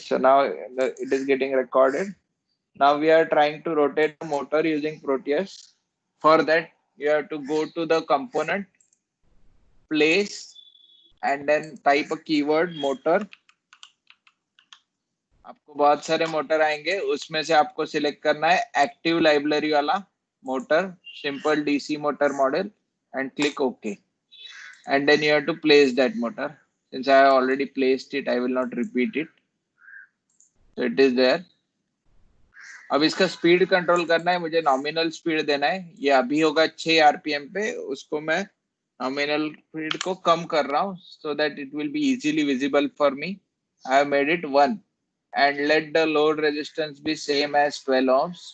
So now it is getting recorded. Now we are trying to rotate the motor using Proteus. For that, you have to go to the component, place, and then type a keyword motor. आपको बहुत सारे motor आएंगे, उसमें से आपको select करना है active library वाला motor, simple DC motor model, and click OK. And then you have to place that motor. Since I have already placed it, I will not repeat it. So it is there. अब इसका speed control करना है, मुझे nominal speed देना है. ये अभी होगा 6 आरपीएम पे, उसको मैं नॉमिनल स्पीड को कम कर रहा हूँ so that it will be easily visible for me. I have made it 1 and let the load resistance be same as 12 ohms.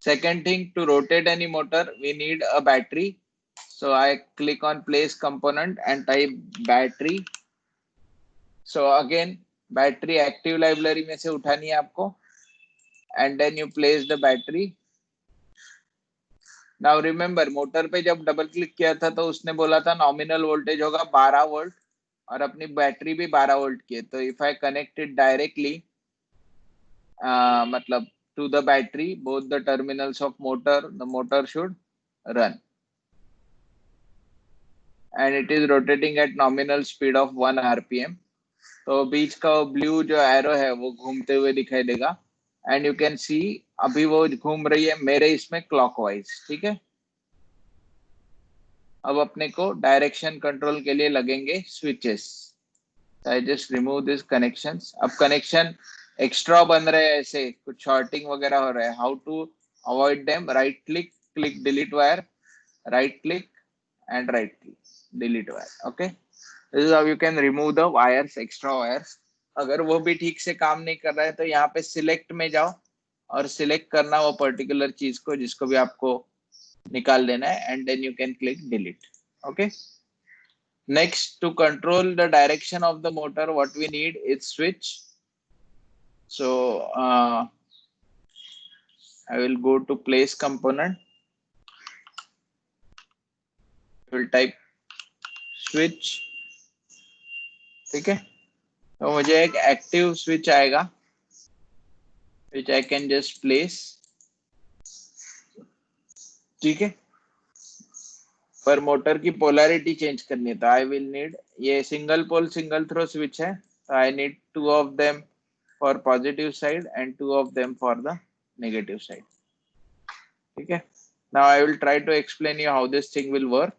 Second thing, to rotate any motor, we need a battery. So I click on place component and type battery. So again, battery active library में से उठानी है आपको, and then you place the battery. Now remember, motor पे जब double click किया था तो उसने बोला था नॉमिनल वोल्टेज होगा 12 वोल्ट और अपनी बैटरी भी 12 वोल्ट की है. तो if I connect it directly, मतलब to the battery, both the terminals of motor, the motor should run. And it is rotating at nominal speed of 1 rpm. तो बीच का ब्लू जो एरो है वो घूमते हुए दिखाई देगा. एंड यू कैन सी अभी वो घूम रही है मेरे इसमें क्लॉकवाइज. ठीक है. अब अपने को डायरेक्शन कंट्रोल के लिए लगेंगे switches. I just remove this connections. अब कनेक्शन एक्स्ट्रा बन रहे हैं, ऐसे कुछ शॉर्टिंग वगैरह हो रहा है. How to avoid them? Right click, click delete wire, right click and right click delete wire. Okay, this is how you can remove the wires, extra wires. अगर वो भी ठीक से काम नहीं कर रहा है तो यहाँ पे सिलेक्ट में जाओ और सिलेक्ट करना वो पर्टिकुलर चीज को जिसको भी आपको निकाल देना है, and then you can click delete. Okay. Next, to control the direction of the motor, what we need is switch. So I will go to place component. I will type switch. ठीक है. तो मुझे एक active switch आएगा which I can just place. ठीक है. पर motor की पोलैरिटी चेंज करनी है तो आई विल नीड, ये single pole single throw switch है, तो I need 2 of them for positive side and 2 of them for the negative side. ठीक है. Now I will try to explain you how this thing will work.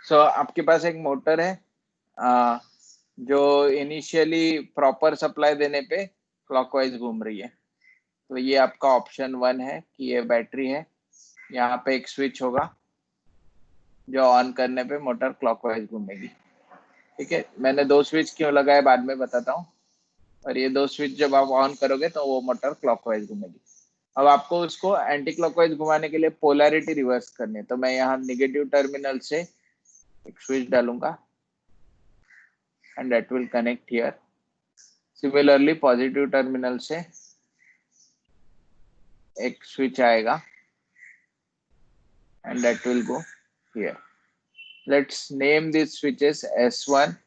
So आपके पास एक motor है जो initially proper supply देने पे clockwise घूम रही है. तो ये आपका ऑप्शन 1 है कि ये बैटरी है. यहाँ पे एक स्विच होगा जो ऑन करने पे मोटर क्लॉकवाइज घूमेगी. ठीक है. मैंने 2 स्विच क्यों लगाए बाद में बताता हूँ. और ये 2 स्विच जब आप ऑन करोगे तो वो मोटर क्लॉकवाइज घूमेगी. अब आपको उसको एंटी क्लॉकवाइज घुमाने के लिए पोलैरिटी रिवर्स करनी है. तो मैं यहाँ नेगेटिव टर्मिनल से एक स्विच डालूंगा and that will connect here. Similarly positive terminal से एक स्विच आएगा and that will go here. Let's name these switches S1,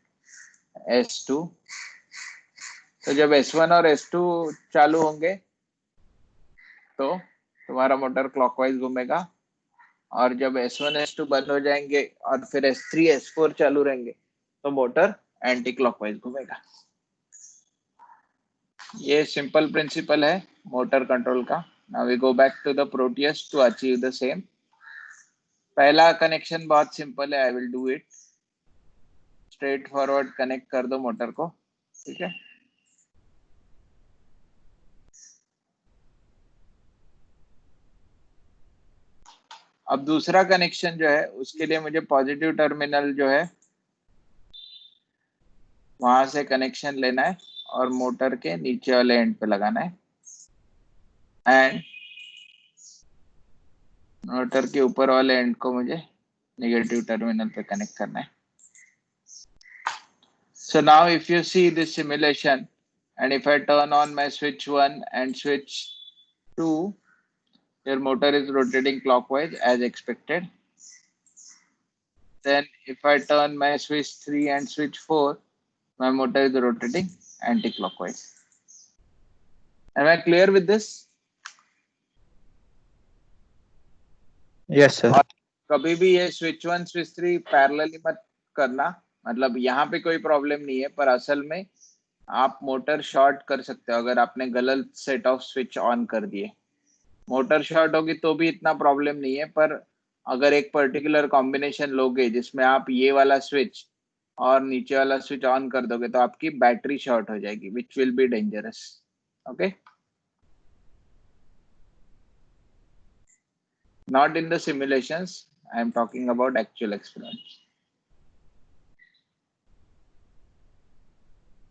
S2. तो जब S1 और S2 चालू होंगे तो तुम्हारा मोटर क्लॉकवाइज घूमेगा, और जब S1, S2 बंद हो जाएंगे और फिर S3, S4 चालू रहेंगे तो मोटर एंटी क्लॉकवाइज घूमेगा. ये सिंपल प्रिंसिपल है मोटर कंट्रोल का. Now we go back to the Proteus to achieve the same. पहला कनेक्शन बहुत सिंपल है. I will do it. Straight forward connect कर दो मोटर को. ठीक है. अब दूसरा कनेक्शन जो है उसके लिए मुझे पॉजिटिव टर्मिनल जो है वहां से कनेक्शन लेना है और मोटर के नीचे वाले एंड पे लगाना है, एंड मोटर के ऊपर वाले एंड को मुझे नेगेटिव टर्मिनल पे कनेक्ट करना है. So now if you see this simulation and if I turn on my switch 1 and switch 2, your motor is rotating clockwise as expected. Then if I turn my switch 3 and switch 4, my motor is rotating anti-clockwise. Am I clear with this? Yes, sir. और कभी भी ये switch 1 switch 3 parallelly मत करना, मतलब यहाँ पे कोई प्रॉब्लम नहीं है, पर असल में आप मोटर शॉर्ट कर सकते हो अगर आपने गलत सेट ऑफ स्विच ऑन कर दिए। मोटर शॉर्ट होगी तो भी इतना प्रॉब्लम नहीं है, पर अगर एक पर्टिकुलर कॉम्बिनेशन लोगे जिसमें आप ये वाला स्विच और नीचे वाला स्विच ऑन कर दोगे तो आपकी बैटरी शॉर्ट हो जाएगी, which will be dangerous. Okay, not in the simulations, I am talking about actual experience.